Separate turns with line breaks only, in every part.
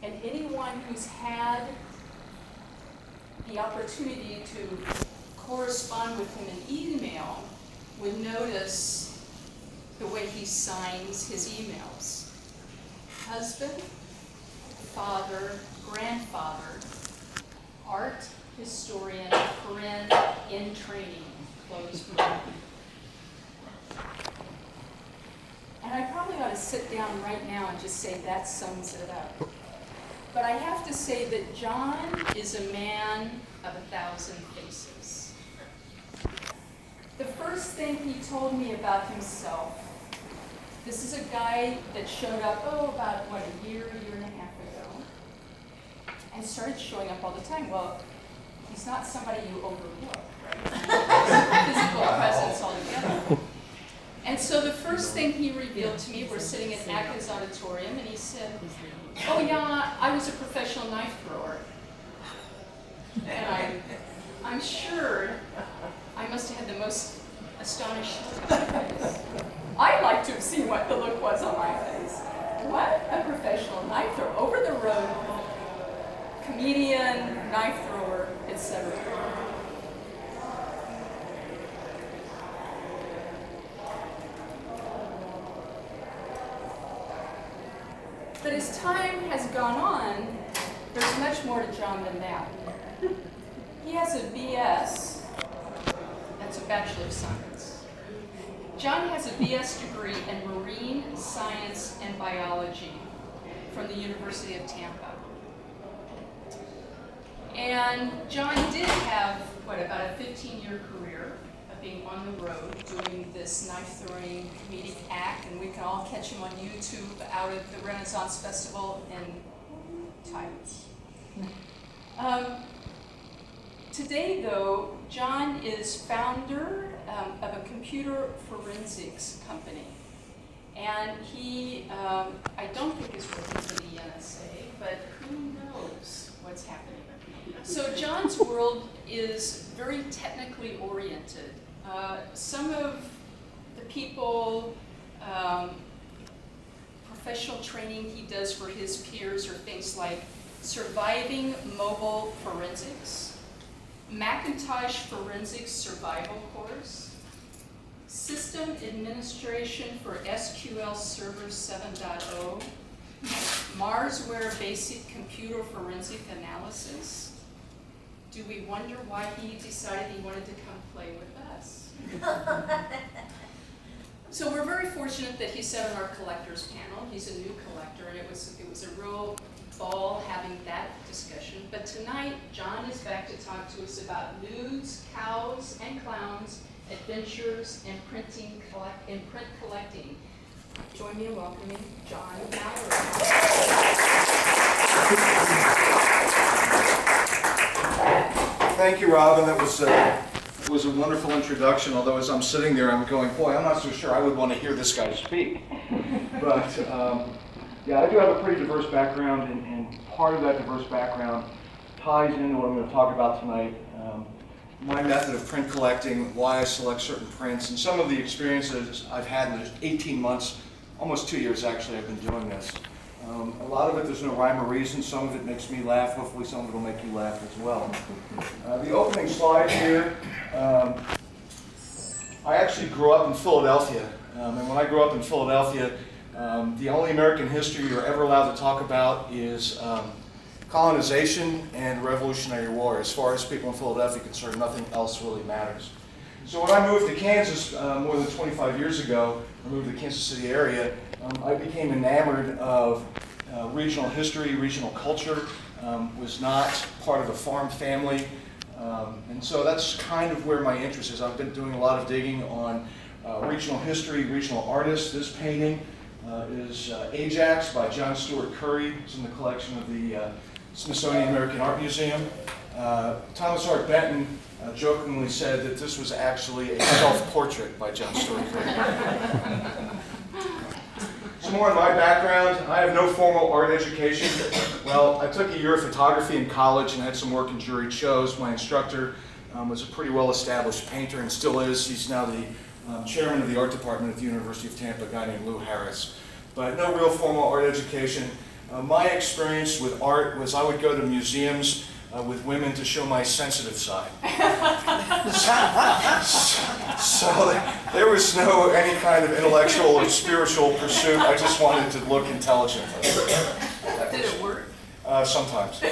And anyone who's had the opportunity to correspond with him in email would notice the way he signs his emails. Husband, father, grandfather, art historian, friend, in training, close quote. And I probably ought to sit down right now and just say that sums it up. But I have to say that John is a man of 1,000 faces. The first thing he told me about himself, this is a guy that showed up, about a year and a half ago, and started showing up all the time. Well, he's not somebody you overlook, right? Physical presence altogether. And so the first thing he revealed to me, we're sitting at Atkins Auditorium, and he said, "Oh yeah, I was a professional knife thrower." And I'm sure I must have had the most astonished look on my face. I'd like to have seen what the look was on my face. What? A professional knife thrower, over the road, comedian, knife thrower, etc. But as time has gone on, there's much more to John than that. He has a BS, that's a Bachelor of Science. John has a BS degree in Marine Science and Biology from the University of Tampa. And John did have, about a 15-year career of being on the road doing this knife-throwing comedic act, and we can all catch him on YouTube out at the Renaissance Festival in tights. Today, though, John is founder of a computer forensics company. And he, I don't think is working for the NSA, but who knows what's happening. So John's world is very technically oriented. Some of the people, professional training he does for his peers are things like surviving mobile forensics, Macintosh forensics survival course, system administration for SQL Server 7.0, Marsware basic computer forensic analysis. Do we wonder why he decided he wanted to come play with us? So we're very fortunate that he sat on our collectors panel. He's a new collector, and it was a real ball having that discussion. But tonight, John is back to talk to us about nudes, cows, and clowns, adventures, and print collecting. Join me in welcoming John Mallery.
Thank you, Robin. That was a wonderful introduction, although as I'm sitting there, I'm going, boy, I'm not so sure I would want to hear this guy speak. But yeah, I do have a pretty diverse background, and part of that diverse background ties into what I'm going to talk about tonight. My method of print collecting, why I select certain prints, and some of the experiences I've had in the 18 months, almost 2 years actually, I've been doing this. A lot of it, there's no rhyme or reason. Some of it makes me laugh. Hopefully some of it will make you laugh as well. The opening slide here, I actually grew up in Philadelphia. And when I grew up in Philadelphia, the only American history you're ever allowed to talk about is colonization and Revolutionary War. As far as people in Philadelphia are concerned, nothing else really matters. So when I moved to Kansas more than 25 years ago, I moved to the Kansas City area, I became enamored of regional history, regional culture, was not part of a farm family, and so that's kind of where my interest is. I've been doing a lot of digging on regional history, regional artists. This painting is Ajax by John Stewart Curry. It's in the collection of the Smithsonian American Art Museum. Thomas Hart Benton jokingly said that this was actually a self-portrait by John Stewart Curry. Some more on my background. I have no formal art education. Well, I took a year of photography in college and had some work in juried shows. My instructor was a pretty well-established painter and still is. He's now the chairman of the art department at the University of Tampa, a guy named Lou Harris. But no real formal art education. My experience with art was I would go to museums with women to show my sensitive side. So there was no any kind of intellectual or spiritual pursuit. I just wanted to look intelligent.
Did it work?
Sometimes.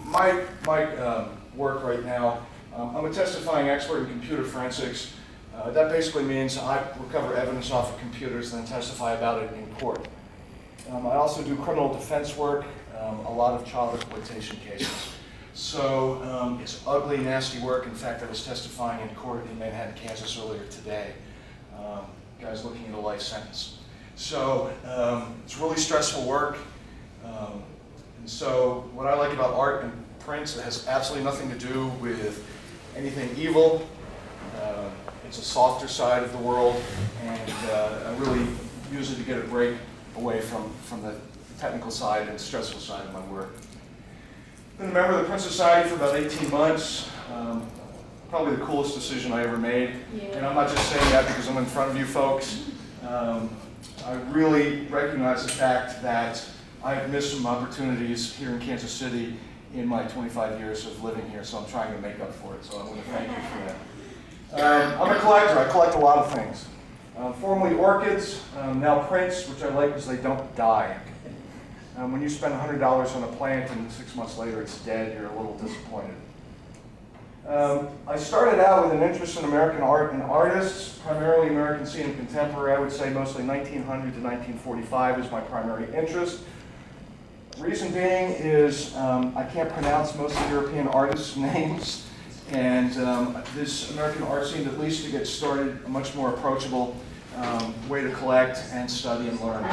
My work right now, I'm a testifying expert in computer forensics. That basically means I recover evidence off of computers and then testify about it in court. I also do criminal defense work, a lot of child exploitation cases. So it's ugly, nasty work. In fact, I was testifying in court in Manhattan, Kansas earlier today. Guy's looking at a life sentence. So it's really stressful work. And so what I like about art and prints, it has absolutely nothing to do with anything evil. It's a softer side of the world, and I really use it to get a break away from the technical side and stressful side of my work. Been a member of the Print Society for about 18 months. Probably the coolest decision I ever made.
Yeah.
And I'm not just saying that because I'm in front of you folks. I really recognize the fact that I've missed some opportunities here in Kansas City in my 25 years of living here, so I'm trying to make up for it. So I want to thank you for that. I'm a collector. I collect a lot of things. Formerly orchids, now prints, which I like because they don't die. When you spend $100 on a plant and 6 months later it's dead, you're a little disappointed. I started out with an interest in American art and artists, primarily American scene and contemporary. I would say mostly 1900 to 1945 is my primary interest. Reason being is I can't pronounce most of the European artists' names. And this American art scene, at least to get started, a much more approachable way to collect and study and learn.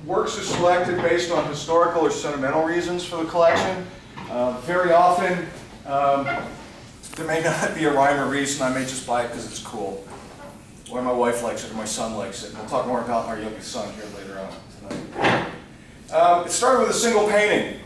Works are selected based on historical or sentimental reasons for the collection. Very often, there may not be a rhyme or reason. I may just buy it because it's cool. Or my wife likes it, or my son likes it. We'll talk more about our youngest son here later on tonight. It started with a single painting.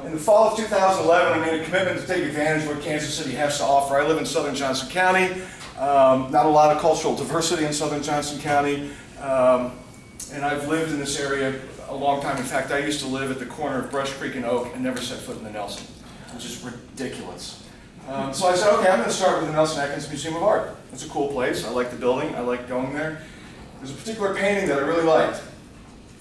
In the fall of 2011, I made a commitment to take advantage of what Kansas City has to offer. I live in southern Johnson County. Not a lot of cultural diversity in southern Johnson County. And I've lived in this area a long time. In fact, I used to live at the corner of Brush Creek and Oak and never set foot in the Nelson, which is ridiculous. So I said, okay, I'm going to start with the Nelson Atkins Museum of Art. It's a cool place. I like the building. I like going there. There's a particular painting that I really liked.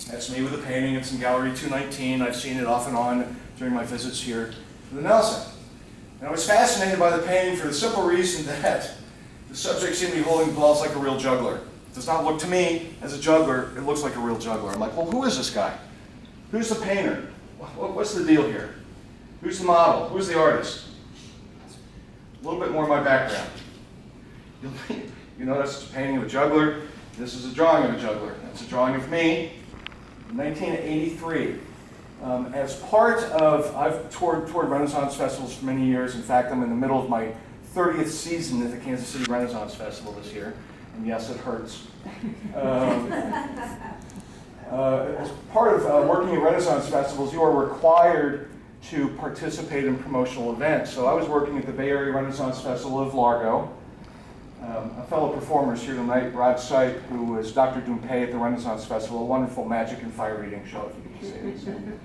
That's me with a painting. It's in Gallery 219. I've seen it off and on during my visits here to the Nelson. And I was fascinated by the painting for the simple reason that the subject seemed to be holding balls like a real juggler. It does not look to me as a juggler. It looks like a real juggler. I'm like, well, who is this guy? Who's the painter? What's the deal here? Who's the model? Who's the artist? A little bit more of my background. You notice it's a painting of a juggler. This is a drawing of a juggler. It's a drawing of me in 1983. As part of, I've toured Renaissance festivals for many years. In fact, I'm in the middle of my 30th season at the Kansas City Renaissance Festival this year. And yes, it hurts. As part of working at Renaissance festivals, you are required to participate in promotional events. So I was working at the Bay Area Renaissance Festival of Largo. A fellow performer is here tonight, Rod Sipe, who was Dr. Dumpay at the Renaissance Festival, a wonderful magic and fire reading show, if you can see it.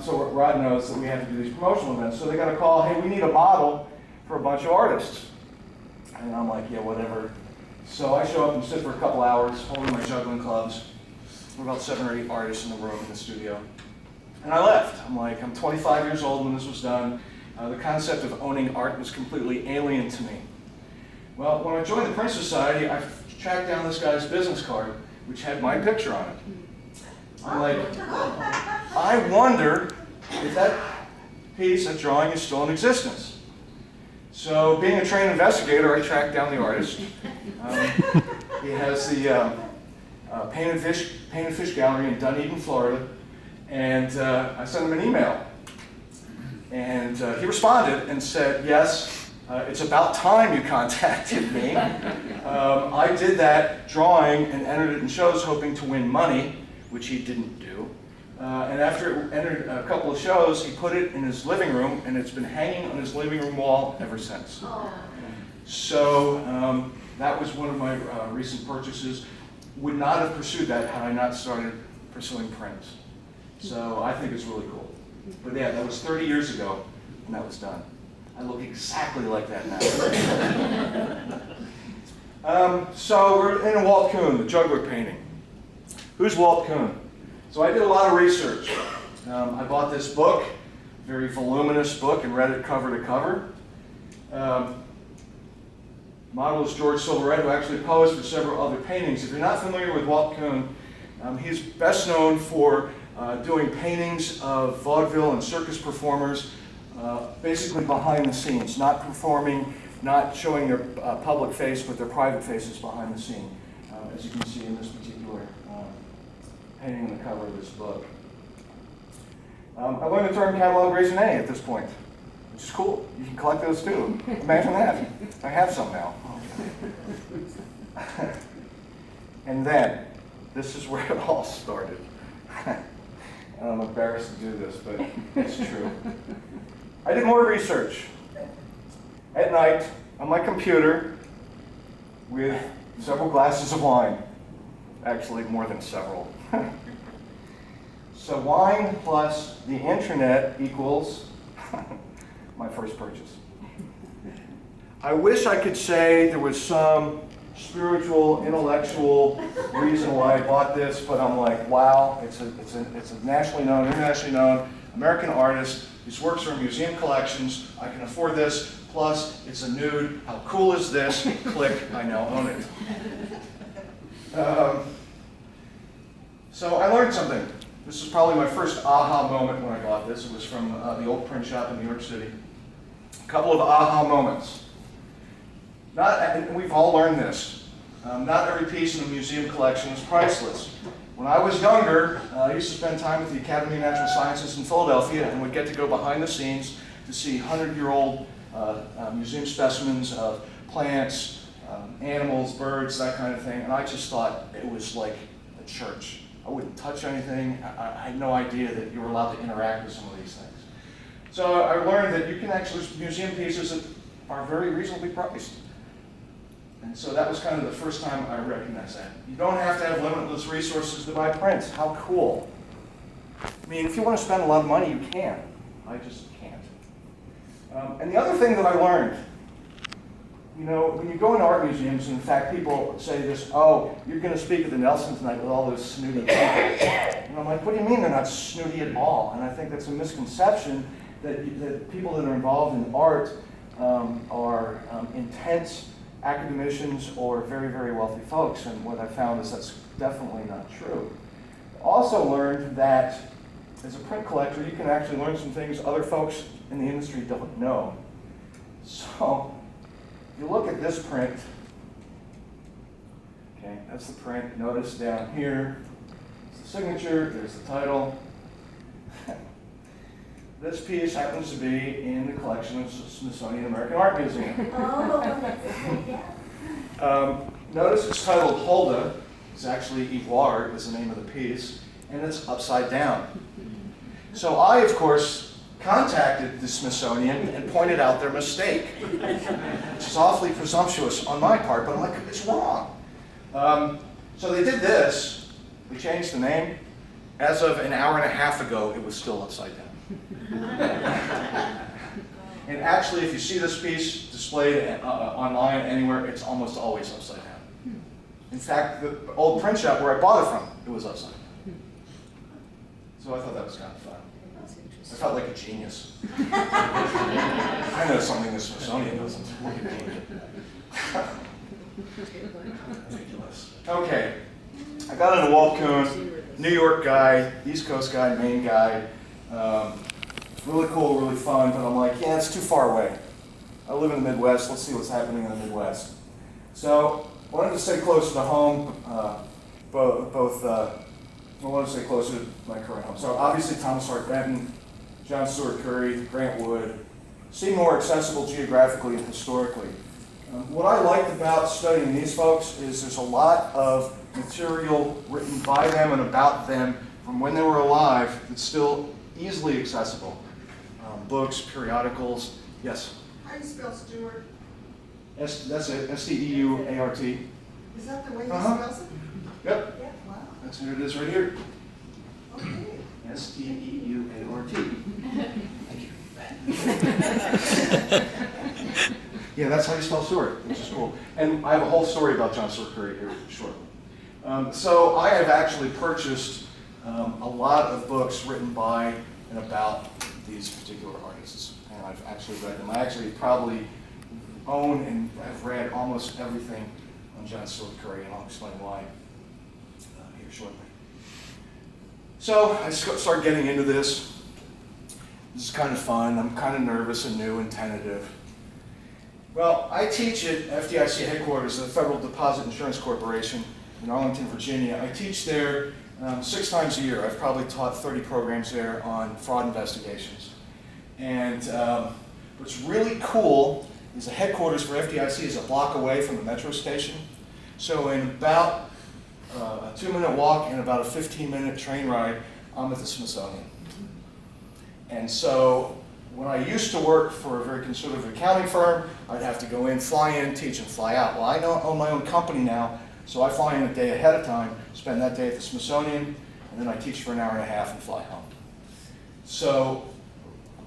So Rod knows that we have to do these promotional events. So they got a call, hey, we need a model for a bunch of artists. And I'm like, yeah, whatever. So I show up and sit for a couple hours, holding my juggling clubs. There were about 7 or 8 artists in the room in the studio. And I left. I'm like, I'm 25 years old when this was done. The concept of owning art was completely alien to me. Well, when I joined the Print Society, I tracked down this guy's business card, which had my picture on it. I'm like, I wonder if that piece, that drawing, is still in existence. So, being a trained investigator, I tracked down the artist. He has the Painted Fish Gallery in Dunedin, Florida, and I sent him an email. And he responded and said, yes, it's about time you contacted me. I did that drawing and entered it in shows hoping to win money, which he didn't do. And after it entered a couple of shows, he put it in his living room, and it's been hanging on his living room wall ever since. So That was one of my recent purchases. Would not have pursued that had I not started pursuing prints. So I think it's really cool. But yeah, that was 30 years ago when that was done. I look exactly like that now. So we're in Walt Kuhn, the juggler painting. Who's Walt Kuhn? So I did a lot of research. I bought this book, very voluminous book, and read it cover to cover. Model is George Silverette, who actually posed for several other paintings. If you're not familiar with Walt Kuhn, he's best known for doing paintings of vaudeville and circus performers, basically behind the scenes, not performing, not showing their public face, but their private faces behind the scene, as you can see in this particular painting on the cover of this book. I learned the term catalog raisonné at this point, which is cool. You can collect those too. Imagine that. I have some now. And then, this is where it all started. I'm embarrassed to do this, but it's true. I did more research at night on my computer with several glasses of wine. Actually, more than several. So wine plus the internet equals my first purchase. I wish I could say there was some spiritual, intellectual reason why I bought this, but I'm like, wow, it's a nationally known, internationally known American artist. His works are in museum collections. I can afford this. Plus, it's a nude. How cool is this? Click, I now own it. So I learned something. This is probably my first aha moment when I bought this. It was from the old print shop in New York City. A couple of aha moments. And we've all learned this. Not every piece in a museum collection is priceless. When I was younger, I used to spend time at the Academy of Natural Sciences in Philadelphia and would get to go behind the scenes to see 100-year-old museum specimens of plants, animals, birds, that kind of thing. And I just thought it was like a church. I wouldn't touch anything. I had no idea that you were allowed to interact with some of these things. So I learned that you can actually, museum pieces that are very reasonably priced. And so that was kind of the first time I recognized that. You don't have to have limitless resources to buy prints. How cool. I mean, if you want to spend a lot of money, you can. I just can't. And the other thing that I learned, you know, when you go into art museums, and in fact, people say this, oh, you're going to speak at the Nelson tonight with all those snooty people. And I'm like, what do you mean they're not snooty at all? And I think that's a misconception that people that are involved in art are intense academicians or very, very wealthy folks. And what I found is that's definitely not true. I also learned that as a print collector, you can actually learn some things other folks in the industry don't know. So, if you look at this print, okay, that's the print. Notice down here, it's the signature, there's the title. This piece happens to be in the collection of the Smithsonian American Art Museum. Notice it's titled Hulda. It's actually Ivoire is the name of the piece, and it's upside down. So I, of course, contacted the Smithsonian and pointed out their mistake, which is awfully presumptuous on my part, but I'm like, it's wrong. So they did this. They changed the name. As of an hour and a half ago, it was still upside down. And actually, if you see this piece displayed online anywhere, it's almost always upside down. In fact, the old print shop where I bought it from, it was upside down. So I thought that was kind of fun. I felt like a genius. I know something the Smithsonian doesn't. Look at me. Ridiculous. Okay, I got into Walt Kuhn, New York guy, East Coast guy, Maine guy. Really cool, really fun, but I'm like, yeah, it's too far away. I live in the Midwest, let's see what's happening in the Midwest. So, I wanted to stay closer to home, I wanted to stay closer to my current home. So obviously Thomas Hart Benton, John Stewart Curry, Grant Wood, seem more accessible geographically and historically. What I liked about studying these folks is there's a lot of material written by them and about them from when they were alive that's still easily accessible. Books, periodicals. Yes?
How do you spell Stewart?
That's it, S-T-E-U-A-R-T.
Is that the way he
Uh-huh.
spells it?
Yep,
Yeah, wow.
that's what it is right here.
Okay.
S-T-E-U-A-R-T. Thank you. Yeah, that's how you spell Stewart, which is cool. And I have a whole story about John Stewart Curry here shortly. So I have actually purchased a lot of books written by and about these particular artists. And I've actually read them. I actually probably own and have read almost everything on John Stewart Curry, and I'll explain why here shortly. So I started getting into this. This is kind of fun. I'm kind of nervous and new and tentative. Well, I teach at FDIC headquarters at the Federal Deposit Insurance Corporation in Arlington, Virginia. I teach there 6 times a year. I've probably taught 30 programs there on fraud investigations. And what's really cool is the headquarters for FDIC is a block away from the metro station. So in about a 2-minute walk and about a 15-minute train ride, I'm at the Smithsonian. And so when I used to work for a very conservative accounting firm, I'd have to go in, fly in, teach, and fly out. Well, I don't own my own company now, so I fly in a day ahead of time, spend that day at the Smithsonian, and then I teach for an hour and a half and fly home. So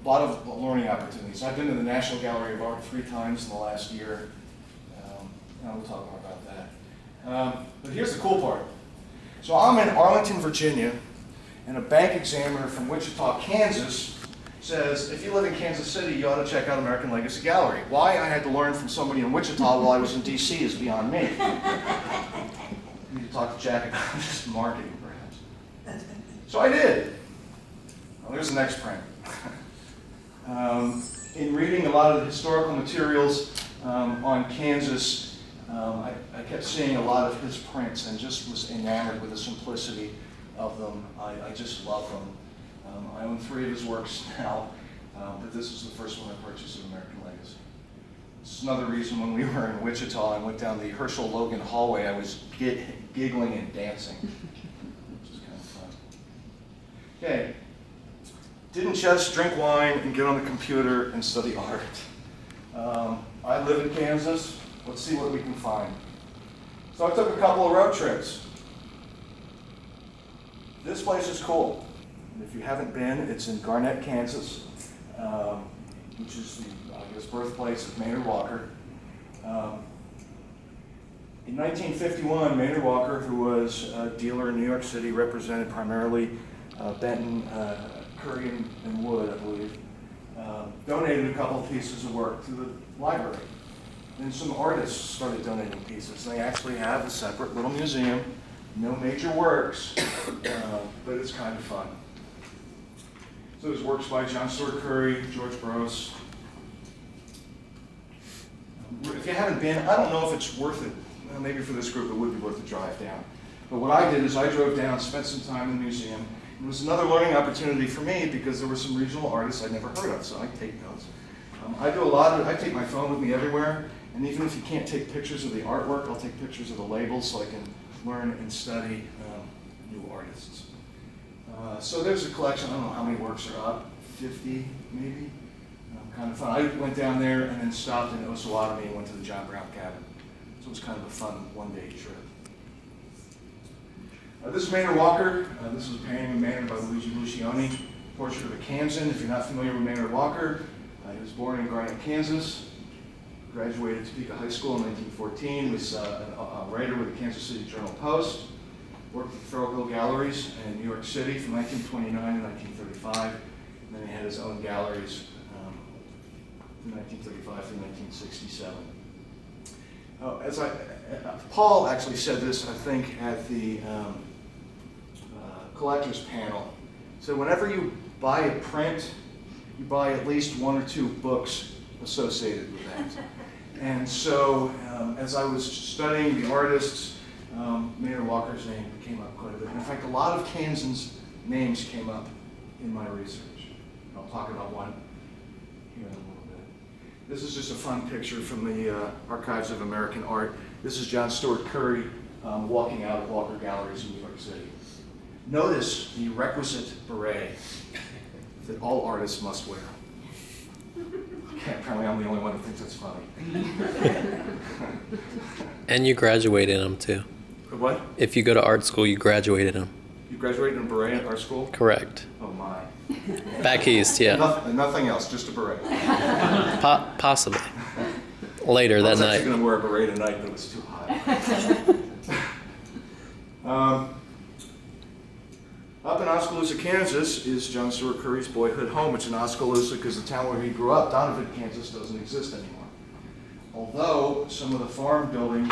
a lot of learning opportunities. I've been to the National Gallery of Art 3 times in the last year. And we'll talk more about that. But here's the cool part. So I'm in Arlington, Virginia, and a bank examiner from Wichita, Kansas says, if you live in Kansas City, you ought to check out American Legacy Gallery. Why I had to learn from somebody in Wichita while I was in DC is beyond me. I need to talk to Jack about this marketing, perhaps. So I did. Well, there's the next print. In reading a lot of the historical materials on Kansas, I kept seeing a lot of his prints and just was enamored with the simplicity of them. I just love them. I own 3 of his works now, but this is the first one I purchased of American Legacy. This is another reason when we were in Wichita and went down the Herschel Logan hallway, I was giggling and dancing, which is kind of fun. Okay, didn't just drink wine and get on the computer and study art. I live in Kansas. Let's see what we can find. So I took a couple of road trips. This place is cool. If you haven't been, it's in Garnett, Kansas, which is the birthplace of Maynard Walker. In 1951, Maynard Walker, who was a dealer in New York City, represented primarily Benton, Curry, and Wood, I believe, donated a couple of pieces of work to the library. And some artists started donating pieces. They actually have a separate little museum, no major works, but it's kind of fun. So there's works by John Stewart Curry, George Gross. If you haven't been, I don't know if it's worth it. Well, maybe for this group it would be worth the drive down. But what I did is I drove down, spent some time in the museum. It was another learning opportunity for me because there were some regional artists I'd never heard of, so I take notes. I take my phone with me everywhere, and even if you can't take pictures of the artwork, I'll take pictures of the labels so I can learn and study new artists. So there's a collection, I don't know how many works are up, 50 maybe? Kind of fun. I went down there and then stopped in Osawatomie and went to the John Brown cabin. So it was kind of a fun one-day trip. This is Maynard Walker. This is a painting of Maynard by Luigi Lucioni, portrait of a Kansan. If you're not familiar with Maynard Walker, he was born in Garnett, Kansas, graduated Topeka High School in 1914, was a writer with the Kansas City Journal-Post, worked at the Farrell Hill Galleries in New York City from 1929 to 1935, and then he had his own galleries from 1935 through 1967. Paul actually said this, I think, at the collector's panel. So whenever you buy a print, you buy at least 1 or 2 books associated with that. And so as I was studying the artists, Maynard Walker's name came up quite a bit. In fact, a lot of Kansans' names came up in my research. I'll talk about one here in a little bit. This is just a fun picture from the Archives of American Art. This is John Stewart Curry walking out of Walker Galleries in New York City. Notice the requisite beret that all artists must wear. Okay, apparently I'm the only one who thinks it's funny.
And you graduated them too.
What?
If you go to art school, you graduated them.
You graduated in a beret at our school?
Correct.
Oh my.
Back east, yeah.
Nothing else, just a beret.
Possibly. Later that
I was
night.
actually going to wear a beret tonight, but it was too hot. Up in Oskaloosa, Kansas is John Stewart Curry's boyhood home. It's in Oskaloosa because the town where he grew up, Donovan, Kansas, doesn't exist anymore. Although some of the farm buildings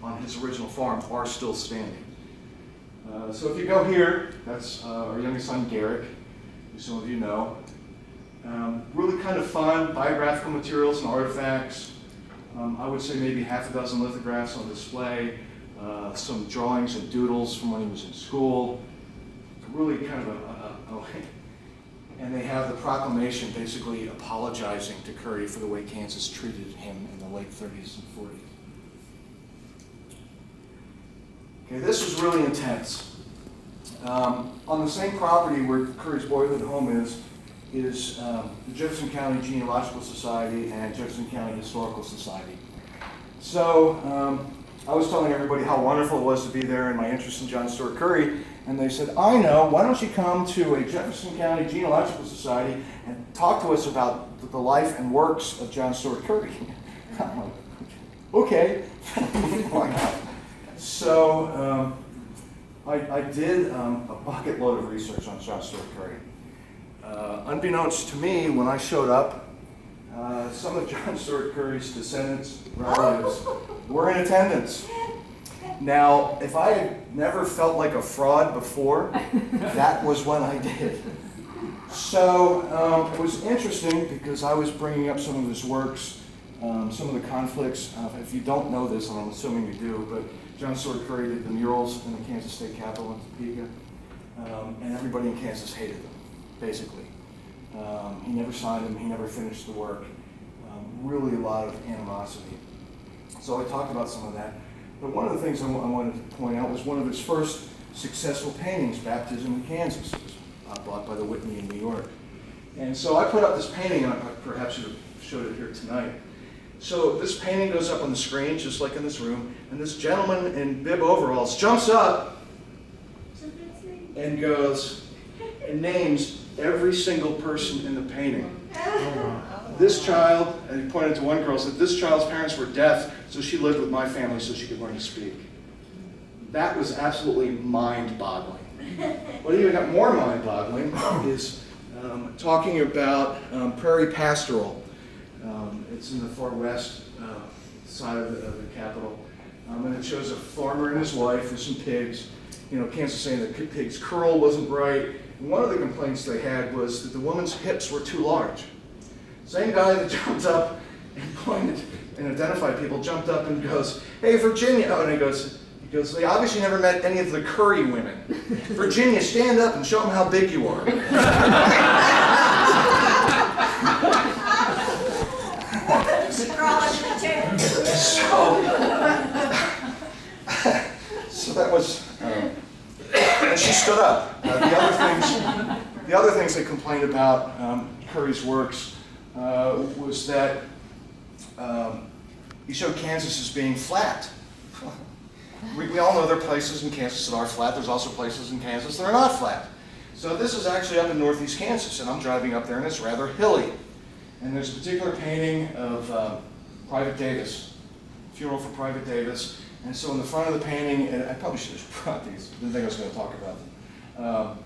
on his original farm are still standing. So if you go here, that's our youngest son, Garrick, who some of you know. Really kind of fun biographical materials and artifacts. I would say maybe half a dozen lithographs on display, some drawings and doodles from when he was in school. Really kind of and they have the proclamation basically apologizing to Curry for the way Kansas treated him in the late 30s and 40s. Okay, this was really intense. On the same property where Curry's boyhood home is the Jefferson County Genealogical Society and Jefferson County Historical Society. So I was telling everybody how wonderful it was to be there and my interest in John Stewart Curry, and they said, I know, why don't you come to a Jefferson County Genealogical Society and talk to us about the life and works of John Stewart Curry? I'm like, okay, why not? So I did a bucket load of research on John Stewart Curry. Unbeknownst to me, when I showed up, some of John Stewart Curry's descendants, relatives, were in attendance. Now, if I had never felt like a fraud before, that was when I did. So it was interesting because I was bringing up some of his works, some of the conflicts. If you don't know this, and I'm assuming you do, but John Stewart Curry did the murals in the Kansas State Capitol in Topeka, and everybody in Kansas hated them, basically. He never signed them, he never finished the work. Really a lot of animosity. So I talked about some of that. But one of the things I wanted to point out was one of his first successful paintings, Baptism in Kansas. It was bought by the Whitney in New York. And so I put up this painting, and I perhaps should have showed it here tonight. So this painting goes up on the screen, just like in this room, and this gentleman in bib overalls jumps up and goes and names every single person in the painting. This child, and he pointed to one girl, said, this child's parents were deaf, so she lived with my family so she could learn to speak. That was absolutely mind-boggling. What even got more mind-boggling is talking about Prairie Pastoral. It's in the far west side of the Capitol. And it shows a farmer and his wife with some pigs. You know, Kansas saying that pig's curl wasn't right. And one of the complaints they had was that the woman's hips were too large. Same guy that jumped up and pointed and identified people jumped up and goes, hey, Virginia. Oh, and he goes, they obviously never met any of the Curry women. Virginia, stand up and show them how big you are. So that was, and she stood up. The other things they complained about Curry's works was that he showed Kansas as being flat. We all know there are places in Kansas that are flat. There's also places in Kansas that are not flat. So this is actually up in northeast Kansas, and I'm driving up there, and it's rather hilly. And there's a particular painting of Private Davis, funeral for Private Davis. And so in the front of the painting, and I probably should have brought these, didn't think I was going to talk about them.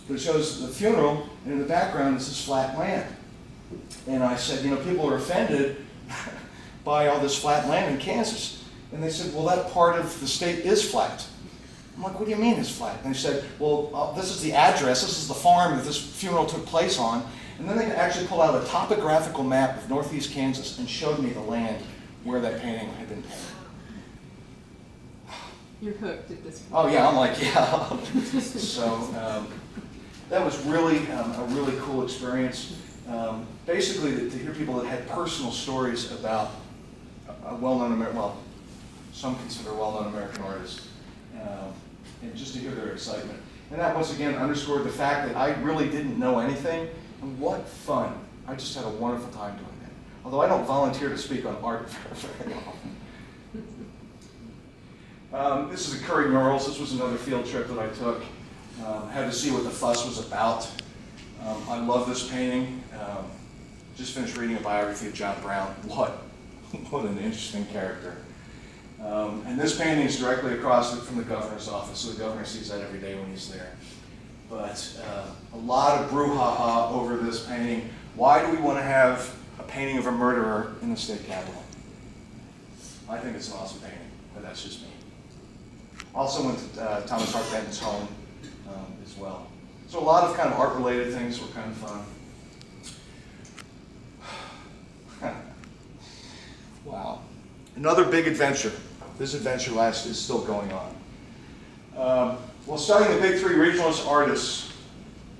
But it shows the funeral, and in the background is this flat land. And I said, you know, people are offended by all this flat land in Kansas. And they said, well, that part of the state is flat. I'm like, what do you mean it's flat? And they said, well, this is the address, this is the farm that this funeral took place on. And then they actually pulled out a topographical map of northeast Kansas and showed me the land where that painting had been painted.
You're hooked at this point.
Oh yeah, I'm like, yeah. So that was really a really cool experience. Basically, to hear people that had personal stories about a well-known American, well, some consider well-known American artists, and just to hear their excitement. And that once again underscored the fact that I really didn't know anything, and what fun I just had a wonderful time doing that. Although I don't volunteer to speak on art very often. This is a Curry Murals. This was another field trip that I took. Had to see what the fuss was about. I love this painting. Just finished reading a biography of John Brown. What an interesting character. And this painting is directly across from the governor's office, so the governor sees that every day when he's there. But a lot of brouhaha over this painting. Why do we want to have a painting of a murderer in the state capitol? I think it's an awesome painting, but that's just me. Also went to Thomas Hart Benton's home as well. So a lot of kind of art-related things were kind of fun. Wow. Another big adventure. This adventure is still going on. Well, studying the big three regionalist artists,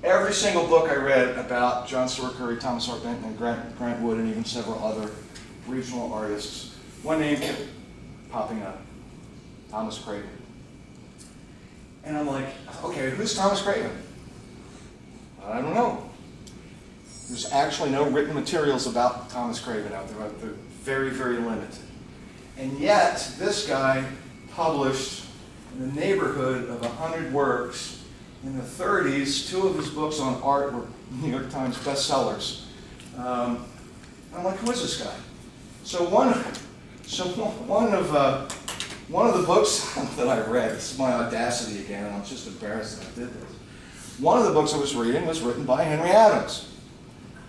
every single book I read about John Stewart Curry, Thomas Hart Benton, and Grant Wood, and even several other regional artists, one name kept popping up, Thomas Craven. And I'm like, okay, who's Thomas Craven? I don't know. There's actually no written materials about Thomas Craven out there. They're very, very limited. And yet, this guy published in the neighborhood of 100 works. In the 30s, 2 of his books on art were New York Times bestsellers. I'm like, who is this guy? So one of the books that I read, this is my audacity again, and I'm just embarrassed that I did this. One of the books I was reading was written by Henry Adams.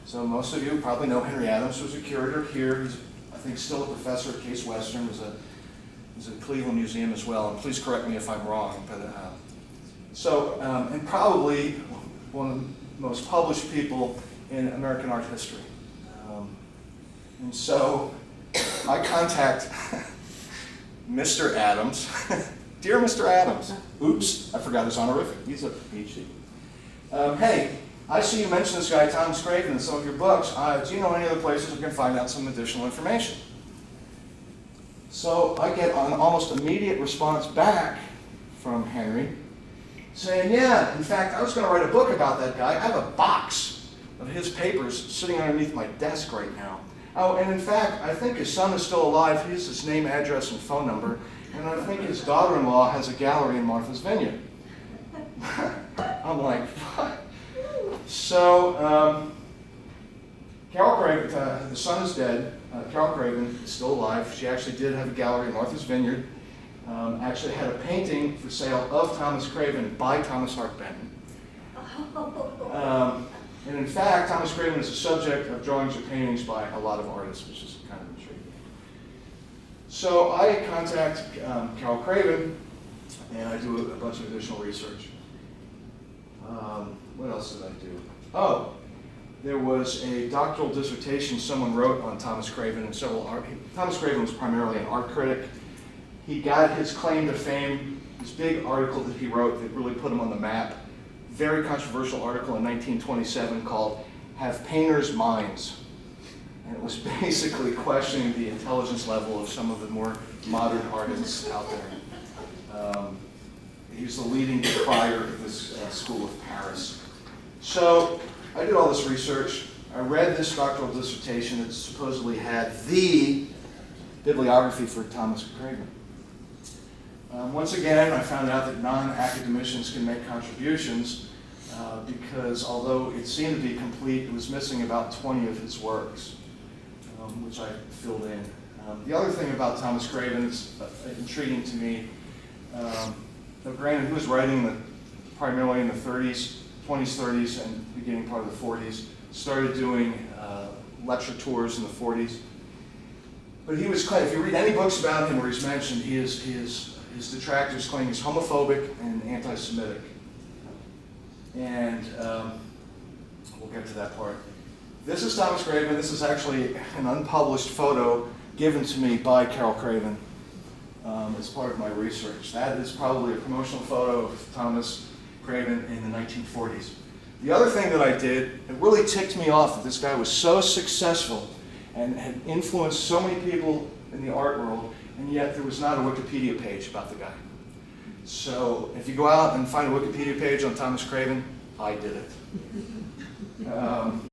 So most of you probably know Henry Adams was a curator here. He's, I think, still a professor at Case Western. Was at Cleveland Museum as well. And please correct me if I'm wrong. But and probably one of the most published people in American art history. And so I contact Mr. Adams. Dear Mr. Adams, oops, I forgot his honorific. He's a PhD. Hey, I see you mentioned this guy, Thomas Craven, in some of your books. Do you know any other places we can find out some additional information? So I get an almost immediate response back from Henry saying, yeah, in fact, I was going to write a book about that guy. I have a box of his papers sitting underneath my desk right now. Oh, and in fact, I think his son is still alive. He has his name, address, and phone number. And I think his daughter-in-law has a gallery in Martha's Vineyard. I'm like, what? So, Carol Craven, the son is dead. Carol Craven is still alive. She actually did have a gallery in Martha's Vineyard. Actually had a painting for sale of Thomas Craven by Thomas Hart Benton. And in fact, Thomas Craven is the subject of drawings or paintings by a lot of artists, which is kind of intriguing. So I contact Carol Craven, and I do a bunch of additional research. What else did I do? Oh, there was a doctoral dissertation someone wrote on Thomas Craven and several art. Thomas Craven was primarily an art critic. He got his claim to fame, this big article that he wrote that really put him on the map. Very controversial article in 1927 called "Have Painters Minds?" And it was basically questioning the intelligence level of some of the more modern artists out there. He was the leading decrier of this school of Paris. So I did all this research. I read this doctoral dissertation that supposedly had the bibliography for Thomas Craven. Once again, I found out that non-academicians can make contributions because although it seemed to be complete, it was missing about 20 of his works, which I filled in. The other thing about Thomas Craven is intriguing to me. Granted, he was writing primarily in the 30s, 20s, 30s, and beginning part of the 40s. Started doing lecture tours in the 40s. But he was, if you read any books about him where he's mentioned, his detractors claim he's homophobic and anti-Semitic. And we'll get to that part. This is Thomas Craven. This is actually an unpublished photo given to me by Carol Craven as part of my research. That is probably a promotional photo of Thomas Craven in the 1940s. The other thing that I did, it really ticked me off that this guy was so successful and had influenced so many people in the art world, and yet there was not a Wikipedia page about the guy. So if you go out and find a Wikipedia page on Thomas Craven, I did it.